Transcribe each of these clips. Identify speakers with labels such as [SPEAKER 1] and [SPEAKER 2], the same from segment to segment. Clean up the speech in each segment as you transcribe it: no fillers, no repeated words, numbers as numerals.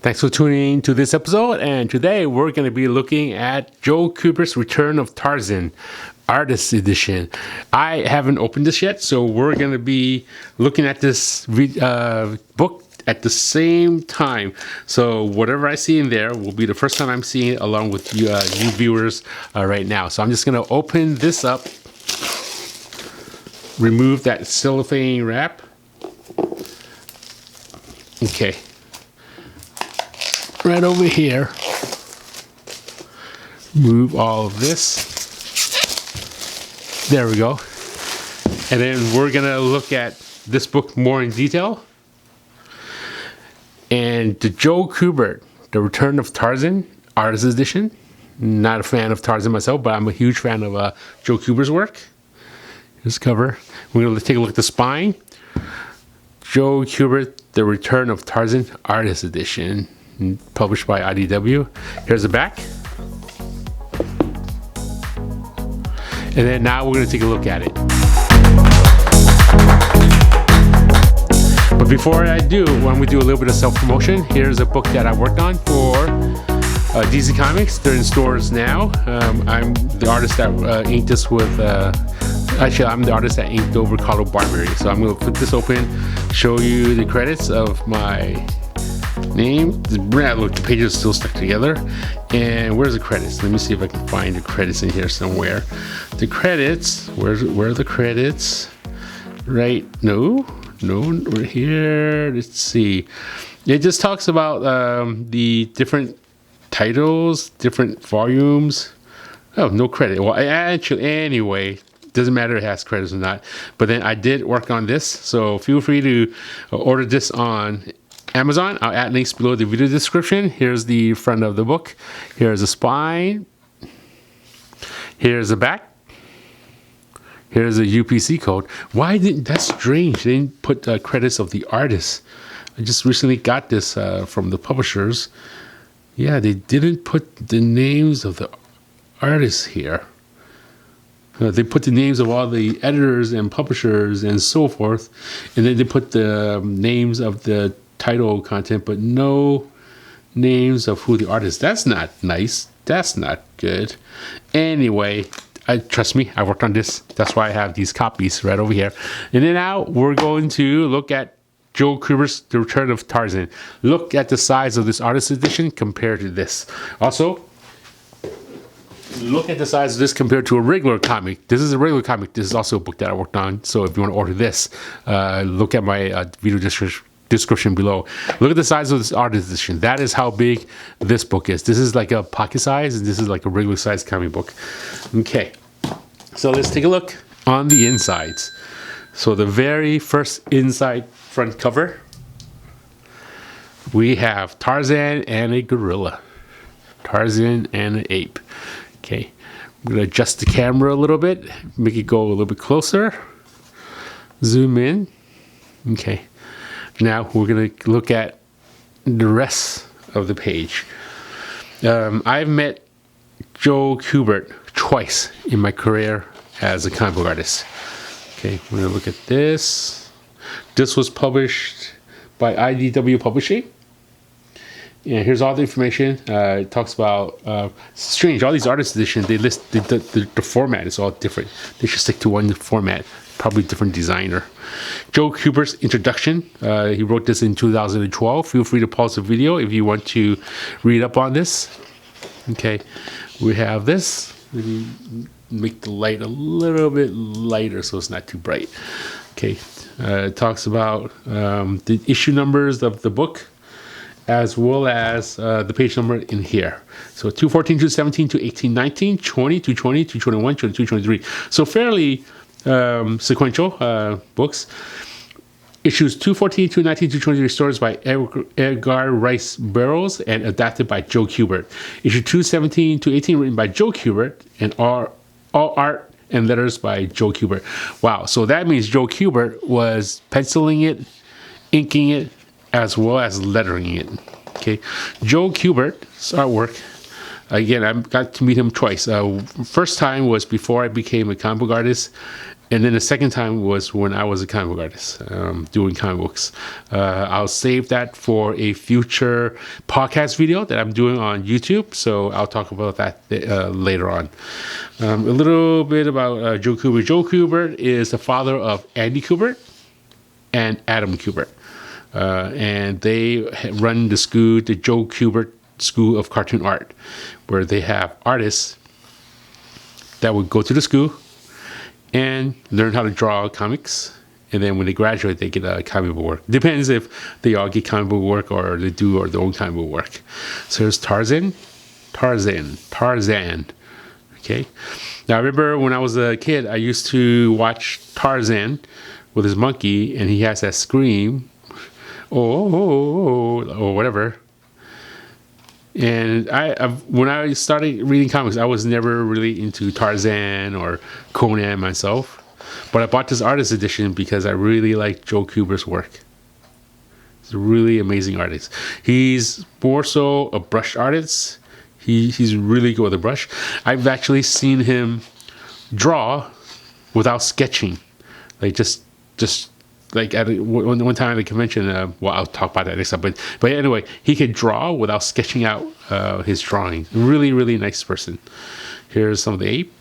[SPEAKER 1] Thanks for tuning in to this episode, and today we're going to be looking at Joe Kubert's Return of Tarzan Artist Edition. I haven't opened this yet, so we're going to be looking at this book at the same time. So whatever I see in there will be the first time I'm seeing it along with you viewers right now. So I'm just going to open this up, remove that cellophane wrap. Okay. Right over here, move all of this. There we go. And then we're gonna look at this book more in detail. And the Joe Kubert, The Return of Tarzan, Artist Edition. Not a fan of Tarzan myself, but I'm a huge fan of Joe Kubert's work. Here's the cover. We're gonna take a look at the spine. Joe Kubert, The Return of Tarzan, Artist Edition. Published by IDW. Here's the back. And then now we're going to take a look at it. But before I do, why don't we do a little bit of self-promotion. Here's a book that I worked on for DC Comics. They're in stores now. I'm the artist that inked this with... Actually, I'm the artist that inked over Carlo Barberi. So I'm going to flip this open, show you the credits of my name. Look, the pages are still stuck together. And where's the credits? Let me see if I can find the credits in here somewhere. The credits, where are the credits? Right, no, we're here. Let's see. It just talks about the different titles, different volumes. Oh, no credit. Well, actually, anyway, doesn't matter if it has credits or not. But then I did work on this, so feel free to order this on Amazon. I'll add links below the video description. Here's the front of the book. Here's the spine. Here's the back. Here's the UPC code. That's strange. They didn't put credits of the artists. I just recently got this from the publishers. Yeah, they didn't put the names of the artists here. They put the names of all the editors and publishers and so forth. And then they put the names of the title content, but no names of who the artist. That's not nice. That's not good. Anyway, trust me, I worked on this. That's why I have these copies right over here. And then now we're going to look at Joe Kubert's The Return of Tarzan. Look at the size of this artist edition compared to this. Also, look at the size of this compared to a regular comic. This is a regular comic. This is also a book that I worked on. So if you want to order this, look at my video description below. Look at the size of this artist edition. That is how big this book is. This is like a pocket size, and this is like a regular size comic book. Okay, so let's take a look on the insides. So the very first inside front cover, we have Tarzan and a gorilla. Tarzan and an ape. Okay, I'm going to adjust the camera a little bit, make it go a little bit closer. Zoom in. Okay. Now we're going to look at the rest of the page. I've met Joe Kubert twice in my career as a comic book artist. Okay, we're going to look at this. This was published by IDW Publishing. And here's all the information. It talks about, strange, all these artist editions, they list the format is all different. They should stick to one format. Probably different designer. Joe Kubert's introduction. He wrote this in 2012. Feel free to pause the video if you want to read up on this. Okay, we have this. Let me make the light a little bit lighter so it's not too bright. Okay, it talks about the issue numbers of the book, as well as the page number in here. So 214, 217, 218, 19, 20, 220, 221, 22, 23. So fairly sequential books. Issues 214, 219, 223 stories by Edgar Rice Burroughs and adapted by Joe Kubert. Issue 217 to 18 written by Joe Kubert and all art and letters by Joe Kubert. Wow, so that means Joe Kubert was penciling it, inking it, as well as lettering it. Okay, Joe Kubert's artwork. Again, I got to meet him twice. First time was before I became a comic book artist. And then the second time was when I was a comic book artist, doing comic books. I'll save that for a future podcast video that I'm doing on YouTube. So I'll talk about that later on. A little bit about Joe Kubert. Joe Kubert is the father of Andy Kubert and Adam Kubert. And they run the school, the Joe Kubert School of Cartoon Art, where they have artists that would go to the school and learn how to draw comics, and then when they graduate, they get a comic book work. Depends if they all get comic book work or they do their own comic book work. So there's Tarzan. Okay. Now I remember when I was a kid, I used to watch Tarzan with his monkey, and he has that scream, or whatever. And when I started reading comics, I was never really into Tarzan or Conan myself. But I bought this artist edition because I really like Joe Kubert's work. He's a really amazing artist. He's more so a brush artist. He's really good with a brush. I've actually seen him draw without sketching. Like just like at one time at a convention, well, I'll talk about that next time. But anyway, he could draw without sketching out his drawing. Really, really nice person. Here's some of the ape.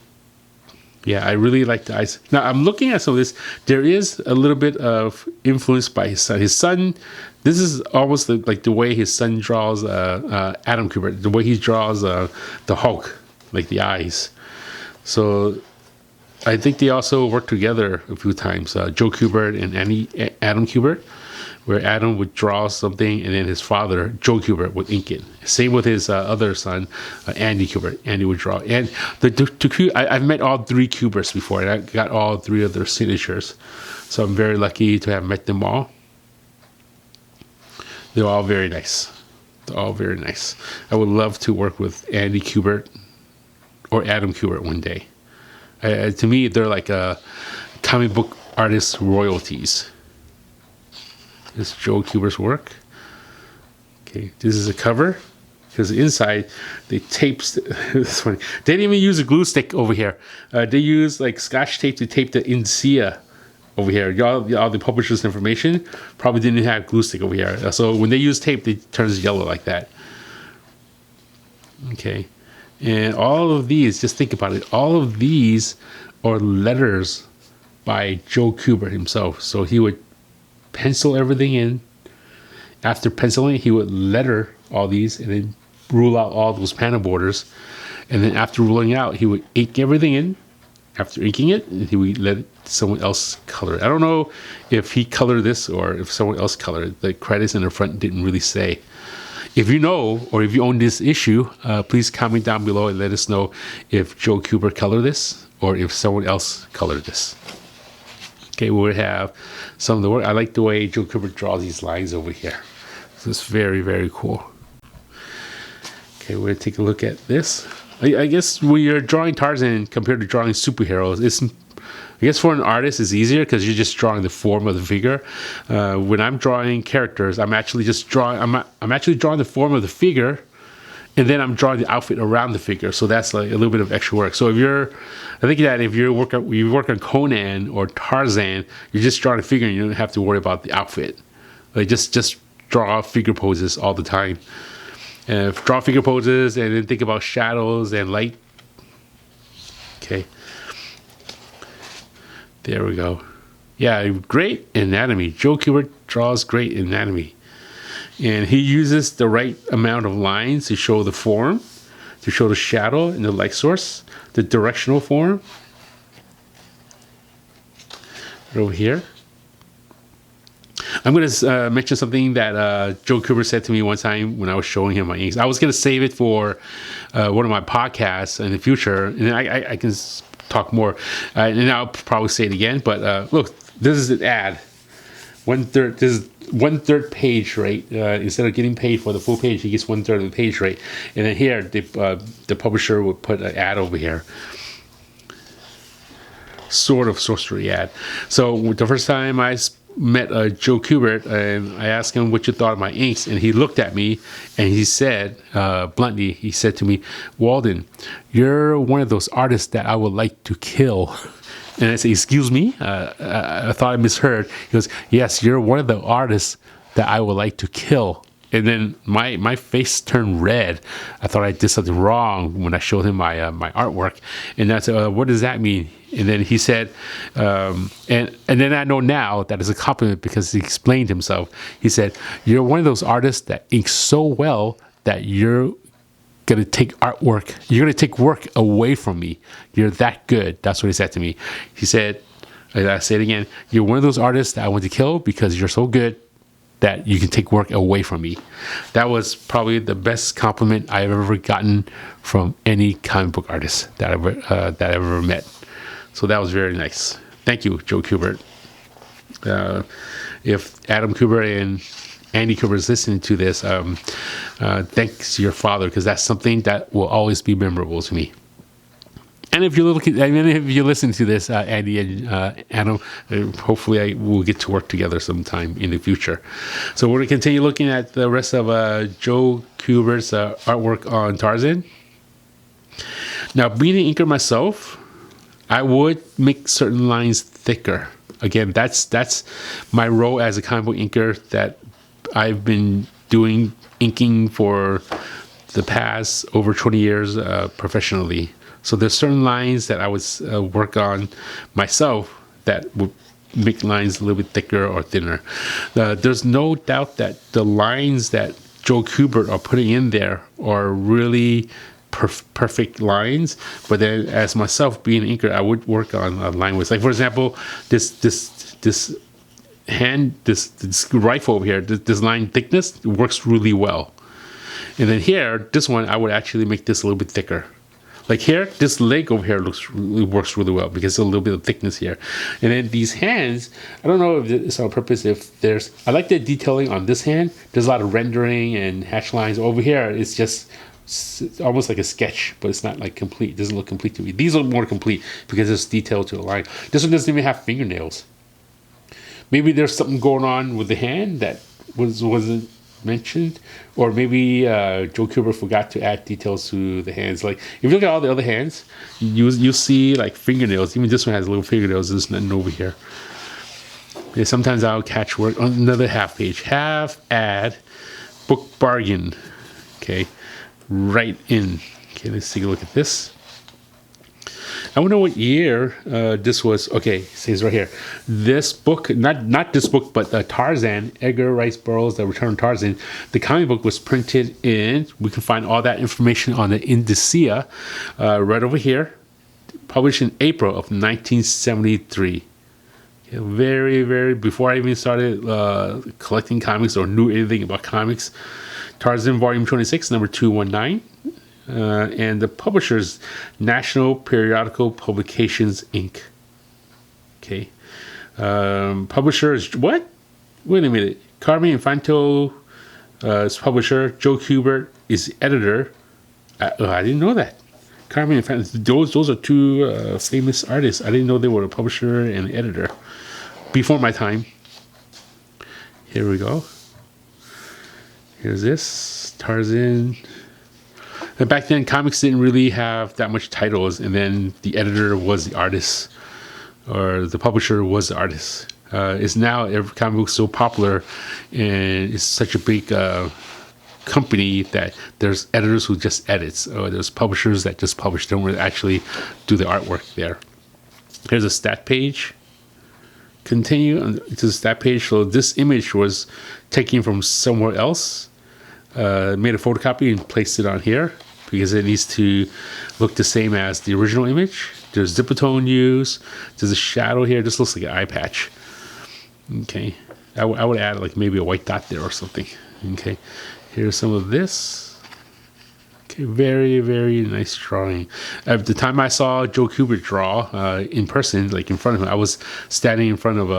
[SPEAKER 1] Yeah, I really like the eyes. Now, I'm looking at some of this. There is a little bit of influence by his son. His son, this is almost like the way his son draws Adam Kubert, the way he draws the Hulk, like the eyes. So I think they also worked together a few times, Joe Kubert and Adam Kubert, where Adam would draw something and then his father, Joe Kubert, would ink it. Same with his other son, Andy Kubert. Andy would draw. And I've met all three Kuberts before, and I got all three of their signatures. So I'm very lucky to have met them all. They're all very nice. They're all very nice. I would love to work with Andy Kubert or Adam Kubert one day. To me, they're like comic book artist royalties. This is Joe Kubert's work. Okay, this is a cover. Because inside, they taped. This funny. They didn't even use a glue stick over here. They used like Scotch tape to tape the insia over here. All the publisher's information probably didn't have glue stick over here. So when they use tape, it turns yellow like that. Okay. And all of these, just think about it, all of these are letters by Joe Kubert himself. So he would pencil everything in. After penciling, he would letter all these and then rule out all those panel borders. And then after ruling out, he would ink everything in. After inking it, he would let someone else color it. I don't know if he colored this or if someone else colored it. The credits in the front didn't really say. If you know, or if you own this issue, please comment down below and let us know if Joe Kubert colored this or if someone else colored this. Okay, we'll have some of the work. I like the way Joe Kubert draws these lines over here. So it's very, very cool. Okay, we're going to take a look at this. I guess when you're drawing Tarzan compared to drawing superheroes, I guess for an artist it's easier because you're just drawing the form of the figure. When I'm drawing characters, I'm actually drawing the form of the figure, and then I'm drawing the outfit around the figure. So that's like a little bit of extra work. So if you work on Conan or Tarzan, you're just drawing a figure and you don't have to worry about the outfit. Like just draw figure poses all the time. Draw figure poses and then think about shadows and light. Okay. There we go. Yeah, great anatomy. Joe Kubert draws great anatomy. And he uses the right amount of lines to show the form, to show the shadow and the light source, the directional form. Right over here. I'm going to mention something that Joe Kubert said to me one time when I was showing him my inks. I was going to save it for one of my podcasts in the future, and I can talk more, and I'll probably say it again. But look, this is an ad. This is 1/3 page rate. Instead of getting paid for the full page, he gets 1/3 of the page rate. And then here, the publisher would put an ad over here. Sort of sorcery ad. So the first time I met Joe Kubert, and I asked him what you thought of my inks, and he looked at me and he said, bluntly, he said to me, "Walden, you're one of those artists that I would like to kill." And I said, excuse me? I thought I misheard. He goes, yes, you're one of the artists that I would like to kill. And then my face turned red. I thought I did something wrong when I showed him my artwork. And I said, what does that mean? And then he said, and then I know now that is a compliment because he explained himself. He said, you're one of those artists that inks so well that you're going to take artwork. You're going to take work away from me. You're that good. That's what he said to me. He said, I say it again, you're one of those artists that I want to kill because you're so good that you can take work away from me. That was probably the best compliment I've ever gotten from any comic book artist that I've ever met. So that was very nice. Thank you, Joe Kubert. If Adam Kubert and Andy Kubert is listening to this, thanks to your father, because that's something that will always be memorable to me. And if you're if you listen to this, Andy and Adam, hopefully I will get to work together sometime in the future. So we're going to continue looking at the rest of Joe Kubert's artwork on Tarzan. Now, being an inker myself, I would make certain lines thicker. Again, that's my role as a comic book inker that I've been doing inking for the past over 20 years professionally. So there's certain lines that I would work on myself that would make lines a little bit thicker or thinner. There's no doubt that the lines that Joe Kubert are putting in there are really perfect lines. But then as myself being an inker, I would work on a line with, like, for example, this rifle over here, this line thickness works really well. And then here, this one, I would actually make this a little bit thicker. Like here, this leg over here works really well because there's a little bit of thickness here. And then these hands, I don't know if it's on purpose. I like the detailing on this hand. There's a lot of rendering and hatch lines. Over here, it's almost like a sketch, but it's not like complete. It doesn't look complete to me. These are more complete because it's detailed to a line. This one doesn't even have fingernails. Maybe there's something going on with the hand that wasn't mentioned, or maybe Joe Kubert forgot to add details to the hands. Like if you look at all the other hands, you see like fingernails. Even this one has little fingernails. There's nothing over here. Yeah, sometimes I'll catch work on another half page. Half ad book bargain. Okay, right in. Okay, let's take a look at this. I wonder what year this was. Okay, it says right here. This book, not this book, but Tarzan, Edgar Rice Burroughs, The Return of Tarzan. The comic book was printed in, we can find all that information on the indicia right over here, published in April of 1973. Okay, very, before I even started collecting comics or knew anything about comics. Tarzan, Volume 26, number 219. And the publisher's National Periodical Publications, Inc. Okay. Publisher is what? Wait a minute. Carmen Infanto is publisher. Joe Kubert is editor. I didn't know that. Carmen Infanto, those are two famous artists. I didn't know they were a publisher and editor. Before my time. Here we go. Here's this. Tarzan. And back then, comics didn't really have that much titles, and then the editor was the artist, or the publisher was the artist. It's now every comic book is so popular, and it's such a big company that there's editors who just edits, or there's publishers that just publish, don't really actually do the artwork there. Here's a stat page. Continue to the stat page. So this image was taken from somewhere else. Made a photocopy and placed it on here because it needs to look the same as the original image. There's zipper tone used. There's a shadow here. This looks like an eye patch. Okay, I would add like maybe a white dot there or something. Okay, here's some of this. Okay, very nice drawing. At the time I saw Joe Kubert draw in person, like in front of him, I was standing in front of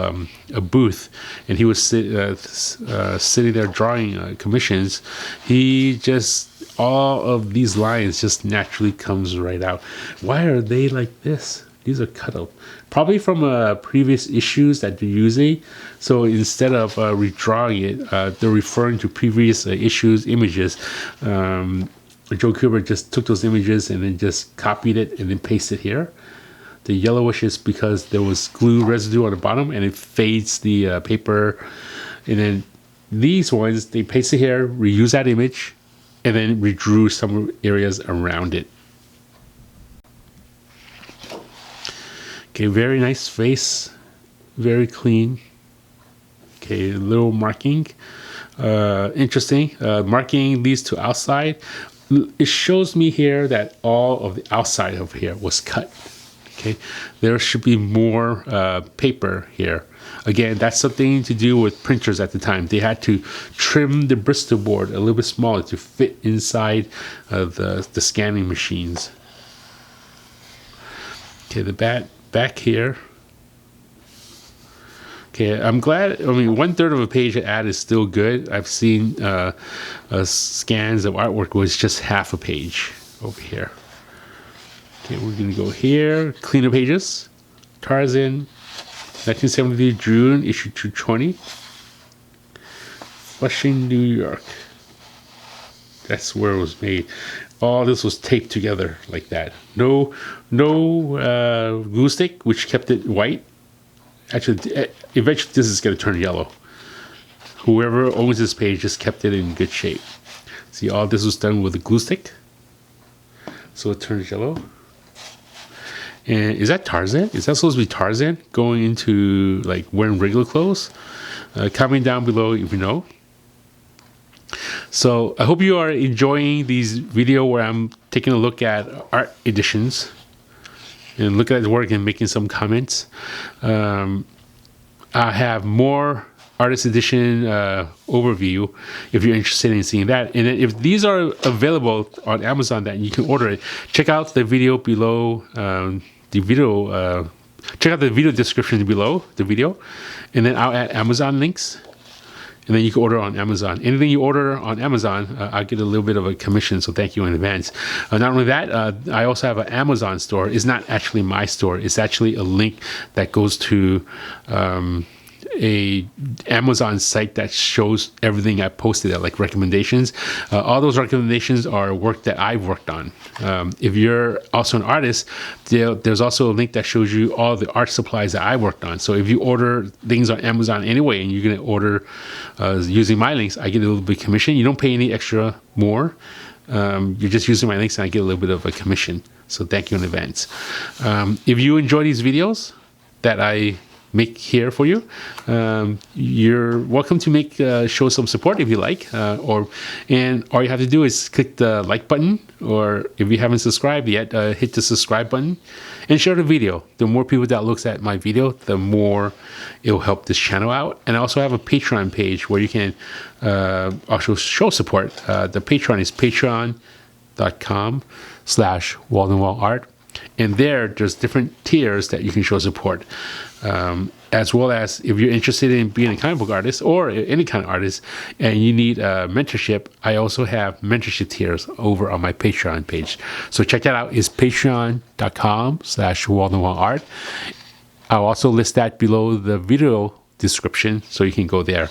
[SPEAKER 1] a booth, and he was sitting there drawing commissions. He just, all of these lines just naturally comes right out. Why are they like this? These are cut up. Probably from previous issues that they're using. So instead of redrawing it, they're referring to previous issues, images. Joe Kubert just took those images and then just copied it and then pasted here. The yellowish is because there was glue residue on the bottom and it fades the paper. And then these ones, they paste it here, reuse that image, and then redrew some areas around it. Okay, very nice face, very clean. Okay, a little marking. Interesting. Marking leads to outside. It shows me here that all of the outside of here was cut. Okay, there should be more paper here. Again, that's something to do with printers at the time. They had to trim the Bristol board a little bit smaller to fit inside the scanning machines. Okay, the back here. Okay, I'm glad. I mean, 1/3 of a page ad is still good. I've seen scans of artwork was just half a page over here. Okay, we're gonna go here. Cleaner pages. Tarzan, 1973 June, issue 220. Flushing, New York. That's where it was made. All this was taped together like that. No glue stick, which kept it white. Actually, eventually this is going to turn yellow. Whoever owns this page just kept it in good shape. See, all this was done with a glue stick. So it turns yellow. And is that Tarzan? Is that supposed to be Tarzan going into like wearing regular clothes? Comment down below if you know. So I hope you are enjoying these video where I'm taking a look at art editions and looking at the work and making some comments. I have more artist edition overview if you're interested in seeing that. And then if these are available on Amazon, that you can order it, check out the video below. Check out the video description below the video, and then I'll add Amazon links. And then you can order on Amazon. Anything you order on Amazon, I get a little bit of a commission, so thank you in advance. Not only that, I also have an Amazon store. It's not actually my store. It's actually a link that goes to a Amazon site that shows everything I posted there, like recommendations. All those recommendations are work that I've worked on. If you're also an artist, there's also a link that shows you all the art supplies that I worked on. So if you order things on Amazon anyway, and you're going to order using my links, I get a little bit of commission. You don't pay any extra more. You're just using my links and I get a little bit of a commission. So thank you in advance. If you enjoy these videos that I make here for you, you're welcome to show some support if you like, and all you have to do is click the like button, or if you haven't subscribed yet, hit the subscribe button and share the video. The more people that looks at my video, the more it will help this channel out. And I also have a Patreon page where you can also show support. The Patreon is patreon.com/Walden Wong Art. And there's different tiers that you can show support, as well as if you're interested in being a comic book artist or any kind of artist and you need mentorship, I also have mentorship tiers over on my Patreon page. So check that out. It's patreon.com/Walden Wong Art. I'll also list that below the video description, so you can go there.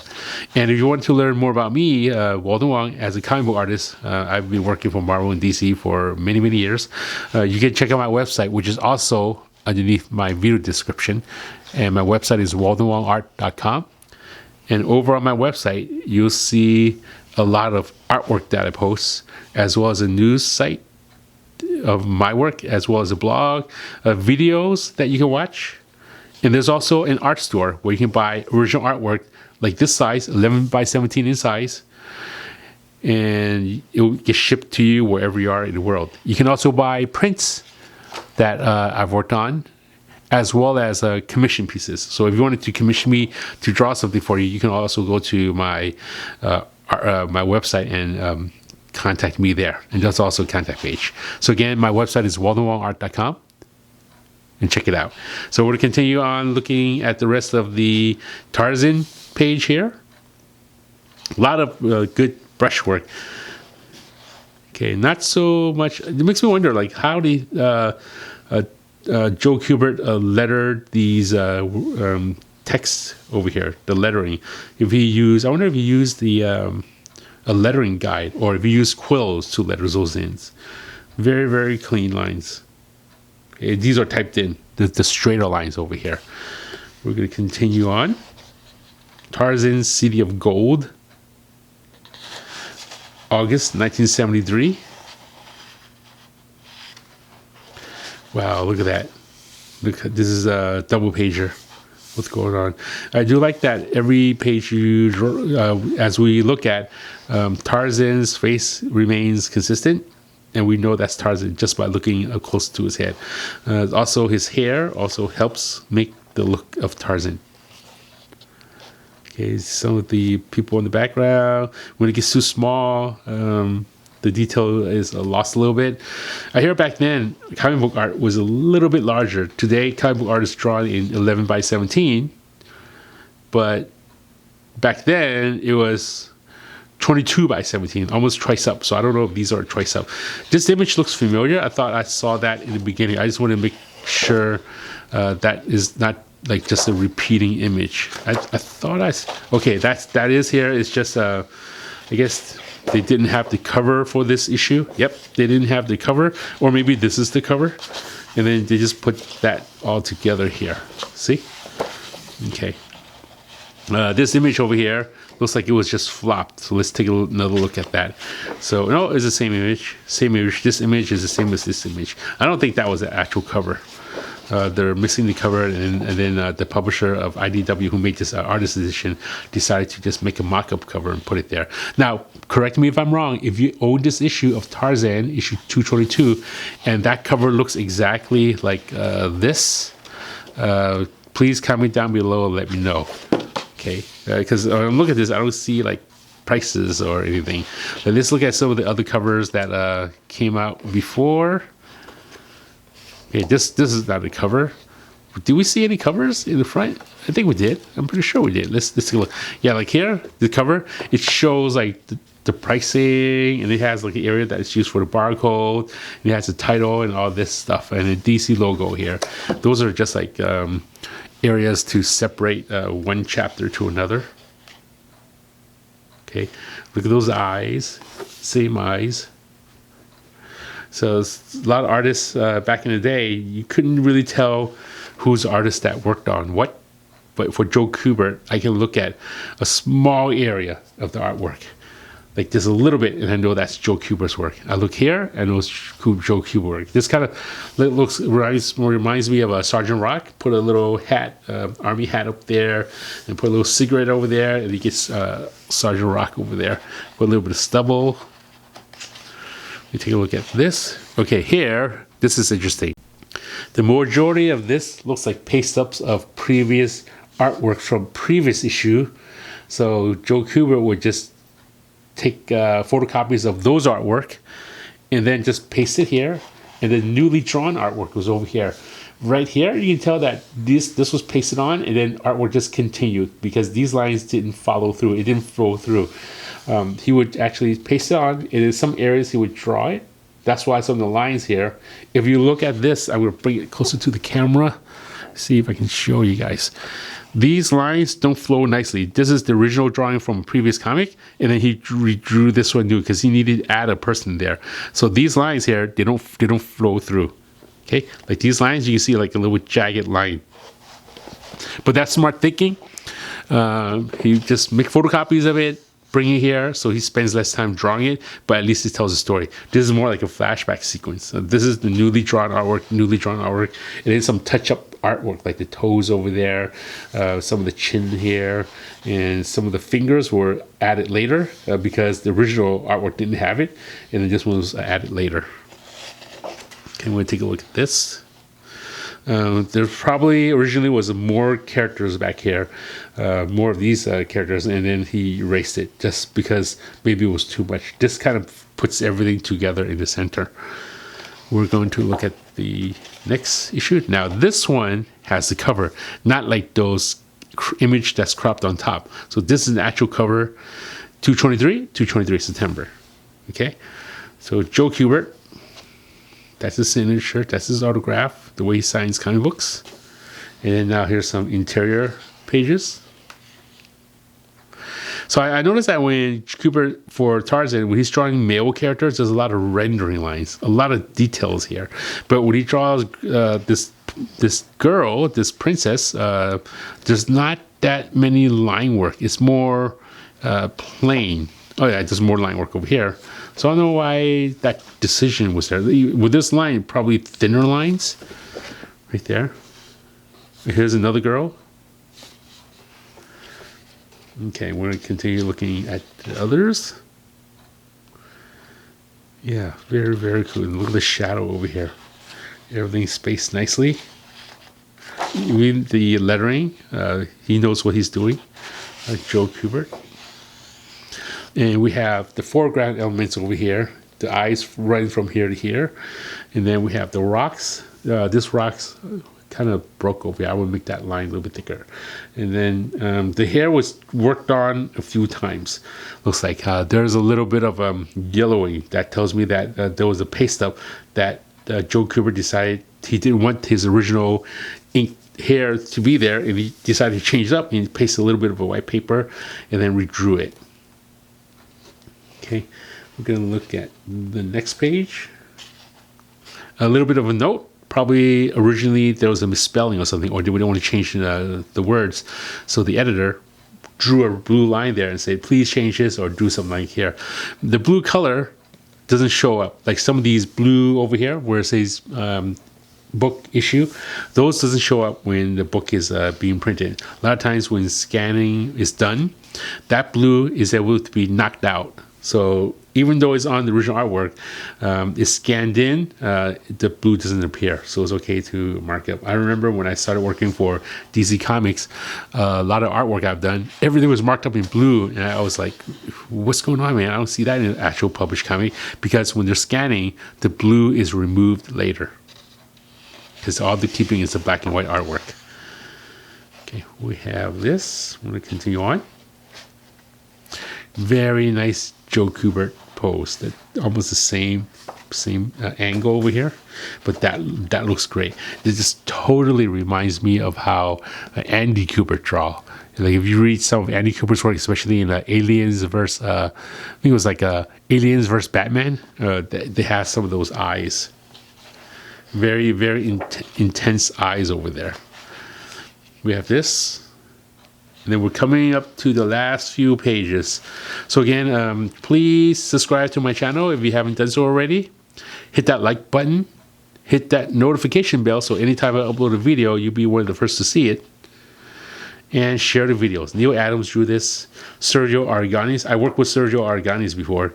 [SPEAKER 1] And if you want to learn more about me, Walden Wong, as a comic book artist, I've been working for Marvel and DC for many years. You can check out my website, which is also underneath my video description, and my website is waldenwongart.com. And over on my website, you'll see a lot of artwork that I post, as well as a news site of my work, as well as a blog, videos that you can watch. And there's also an art store where you can buy original artwork like this size, 11 by 17 in size, and it will get shipped to you wherever you are in the world. You can also buy prints that I've worked on, as well as commission pieces. So if you wanted to commission me to draw something for you, you can also go to my website and contact me there. And that's also a contact page. So again, my website is waldenwongart.com. And check it out. So we're going to continue on looking at the rest of the Tarzan page here. A lot of good brushwork. Okay, not so much. It makes me wonder, like, how did Joe Kubert lettered these texts over here, the lettering. I wonder if he used the a lettering guide, or if he used quills to letter those in. Very clean lines. Okay, these are typed in, the straighter lines over here. We're going to continue on. Tarzan, City of Gold, August 1973. Wow, look at that. Look, this is a double pager. What's going on? I do like that every page you draw, as we look at, Tarzan's face remains consistent, and we know that's Tarzan just by looking up close to his head. Also, his hair also helps make the look of Tarzan. Okay, some of the people in the background, when it gets too small, the detail is lost a little bit. I hear back then, comic book art was a little bit larger. Today, comic book art is drawn in 11 by 17, but back then it was 22 by 17, almost twice up. So I don't know if these are twice up. This image looks familiar. I thought I saw that in the beginning. I just want to make sure that is not like just a repeating image. I thought okay, that is here. It's just I guess they didn't have the cover for this issue. Yep, they didn't have the cover, or maybe this is the cover, and then they just put that all together here. See? Okay. This image over here looks like it was just flopped. So let's take another look at that. So no, it's the same image. Same image. This image is the same as this image. I don't think that was the actual cover. They're missing the cover, and then the publisher of IDW, who made this artist edition, decided to just make a mock-up cover and put it there. Now, correct me if I'm wrong. If you own this issue of Tarzan, issue 222, and that cover looks exactly like this, please comment down below and let me know. Okay, because when I look at this, I don't see like prices or anything. But let's look at some of the other covers that came out before. Okay, this is not a cover. Do we see any covers in the front? I think we did. I'm pretty sure we did. Let's take a look. Yeah, like here, the cover, it shows like the pricing, and it has like an area that is used for the barcode, and it has the title and all this stuff, and a DC logo here. Those are just like areas to separate one chapter to another. Okay, look at those eyes, same eyes. So a lot of artists back in the day, you couldn't really tell whose artist that worked on what. But for Joe Kubert, I can look at a small area of the artwork, like just a little bit, and I know that's Joe Kubert's work. I look here, and it was Joe Kubert work. This kind of reminds me of a Sergeant Rock. Put a little hat, army hat up there, and put a little cigarette over there, and he gets Sergeant Rock over there. Put a little bit of stubble. You take a look at this. Okay, here, this is interesting. The majority of this looks like paste-ups of previous artwork from previous issue. So Joe Kubert would just take photocopies of those artwork and then just paste it here. And the newly drawn artwork was over here. Right here, you can tell that this was pasted on, and then artwork just continued because these lines didn't follow through. It didn't flow through. He would actually paste it on, and in some areas he would draw it. That's why some of the lines here, if you look at this, I'm going to bring it closer to the camera, see if I can show you guys. These lines don't flow nicely. This is the original drawing from a previous comic, and then he redrew this one new because he needed to add a person there. So these lines here, they don't flow through. Okay, like these lines, you can see like a little jagged line. But that's smart thinking. He just make photocopies of it, bring it here, so he spends less time drawing it, but at least it tells a story. This is more like a flashback sequence. This is the newly drawn artwork, and then some touch-up artwork, like the toes over there, some of the chin here, and some of the fingers were added later because the original artwork didn't have it, and then this one was added later. Okay, we're going to take a look at this. There probably originally was more characters back here, more of these characters, and then he erased it just because maybe it was too much. This kind of puts everything together in the center. We're going to look at the next issue. Now, this one has the cover, not like those image that's cropped on top. So this is an actual cover, 223 September. Okay, so Joe Kubert. That's his signature. That's his autograph, the way he signs comic books. And then now here's some interior pages. So I noticed that when Kubert for Tarzan, when he's drawing male characters, there's a lot of rendering lines, a lot of details here. But when he draws this girl, this princess, there's not that many line work. It's more plain. Oh yeah, there's more line work over here. So I don't know why that decision was there. With this line, probably thinner lines, right there. Here's another girl. Okay, we're going to continue looking at the others. Yeah, very, very cool. Look at the shadow over here. Everything's spaced nicely. Even the lettering, he knows what he's doing. Joe Kubert. And we have the foreground elements over here. The eyes running from here to here. And then we have the rocks. This rock's kind of broke over here. I would make that line a little bit thicker. And then the hair was worked on a few times. Looks like there's a little bit of yellowing. That tells me that there was a paste up that Joe Kubert decided he didn't want his original ink hair to be there, and he decided to change it up, and he pasted a little bit of a white paper and then redrew it. Okay, we're going to look at the next page. A little bit of a note. Probably originally there was a misspelling or something, or we don't want to change the words. So the editor drew a blue line there and said, please change this or do something like here. The blue color doesn't show up. Like some of these blue over here where it says book issue, those doesn't show up when the book is being printed. A lot of times when scanning is done, that blue is able to be knocked out. So even though it's on the original artwork, it's scanned in, the blue doesn't appear. So it's okay to mark up. I remember when I started working for DC Comics, a lot of artwork I've done, everything was marked up in blue. And I was like, what's going on, man? I don't see that in an actual published comic, because when they're scanning, the blue is removed later. Because all they're keeping is the black and white artwork. Okay, we have this. I'm going to continue on. Very nice Joe Kubert pose. That almost the same angle over here, but that looks great. It just totally reminds me of how Andy Kubert draw. Like if you read some of Andy Kubert's work, especially in Aliens versus, I think it was like Aliens versus Batman. They have some of those eyes. Very, very intense eyes over there. We have this. And then we're coming up to the last few pages. So again, please subscribe to my channel if you haven't done so already. Hit that like button. Hit that notification bell so anytime I upload a video, you'll be one of the first to see it. And share the videos. Neil Adams drew this. Sergio Aragonis. I worked with Sergio Aragonis before.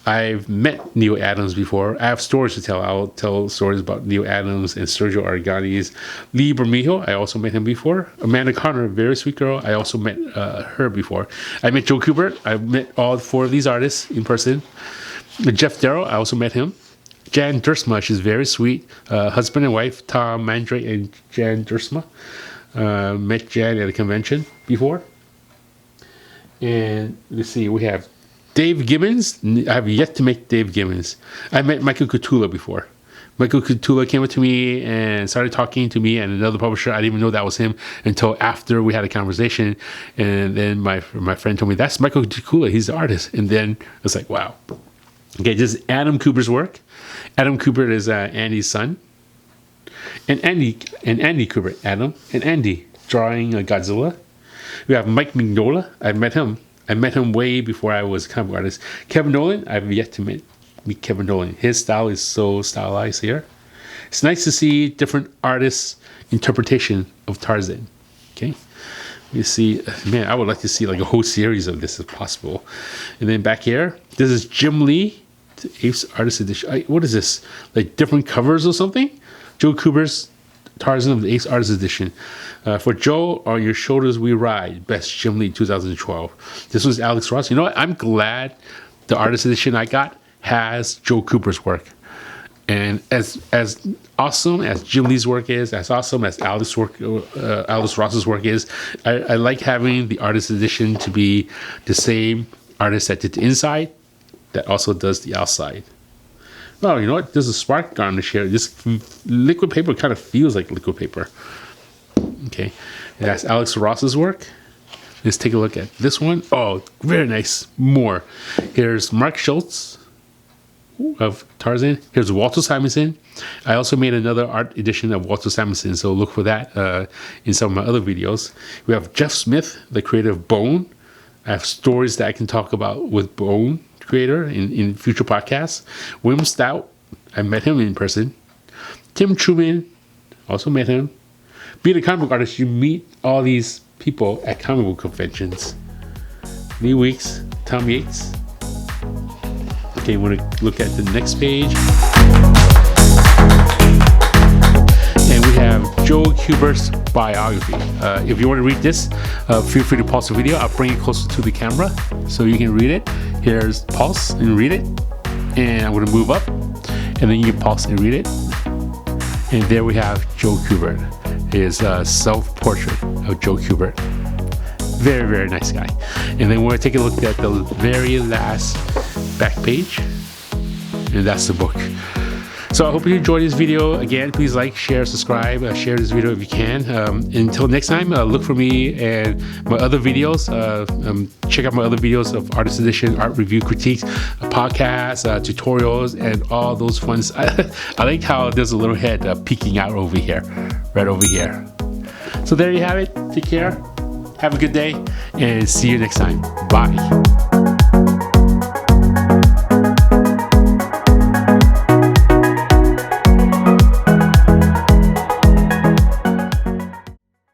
[SPEAKER 1] I've met Neil Adams before. I have stories to tell. I'll tell stories about Neil Adams and Sergio Aragonis. Lee Bermejo, I also met him before. Amanda Connor, very sweet girl. I also met her before. I met Joe Kubert. I met all four of these artists in person. Jeff Darrow, I also met him. Jan Duursma, she's very sweet. Husband and wife, Tom Mandre and Jan Duursma. Met Jan at a convention before. And let's see, we have Dave Gibbons. I have yet to meet Dave Gibbons. I met Michael Cutula before. Michael Cutula came up to me and started talking to me and another publisher. I didn't even know that was him until after we had a conversation. And then my friend told me, that's Michael Cutula. He's the artist. And then I was like, wow. Okay, this is Adam Kubert's work. Adam Kubert is Andy's son. And Andy Kubert, Adam and Andy, drawing Godzilla. We have Mike Mignola. I met him way before I was a comic artist. Kevin Nolan, I've yet to meet Kevin Nolan. His style is so stylized here. It's nice to see different artists' interpretation of Tarzan. Okay, you see, man, I would like to see like a whole series of this if possible. And then back here, this is Jim Lee, the Apes Artist Edition. What is this? Like different covers or something? Joe Kubert's Tarzan of the Ace Artist Edition. For Joe, On Your Shoulders We Ride, Best Jim Lee 2012. This was Alex Ross. You know what? I'm glad the artist edition I got has Joe Kubert's work. And as awesome as Jim Lee's work is, as awesome as Alex Ross's work is, I like having the artist edition to be the same artist that did the inside that also does the outside. Well, you know what? There's a spark garnish here. This liquid paper kind of feels like liquid paper. Okay, that's Alex Ross's work. let's take a look at this one. Oh, very nice. More. Here's Mark Schultz of Tarzan. Here's Walter Simonson. I also made another art edition of Walter Simonson, so look for that in some of my other videos. We have Jeff Smith, the creator of Bone. I have stories that I can talk about with Bone creator in future podcasts. William Stout, I met him in person. Tim Truman, also met him. Being a comic book artist, you meet all these people at comic book conventions. Lee Weeks, Tom Yates. Okay, we're going to look at the next page. And we have Joe Kubert's biography. If you want to read this, feel free to pause the video. I'll bring it closer to the camera so you can read it. Here's pause and read it. And I'm going to move up. And then you pause and read it. And there we have Joe Kubert. His self-portrait of Joe Kubert. Very, very nice guy. And then we're going to take a look at the very last back page. And that's the book. So I hope you enjoyed this video. Again, please like, share, subscribe, share this video if you can. Until next time, look for me and my other videos. Check out my other videos of Artist Edition, art review critiques, podcasts, tutorials, and all those fun. I like how there's a little head peeking out over here, right over here. So there you have it. Take care. Have a good day and see you next time. Bye.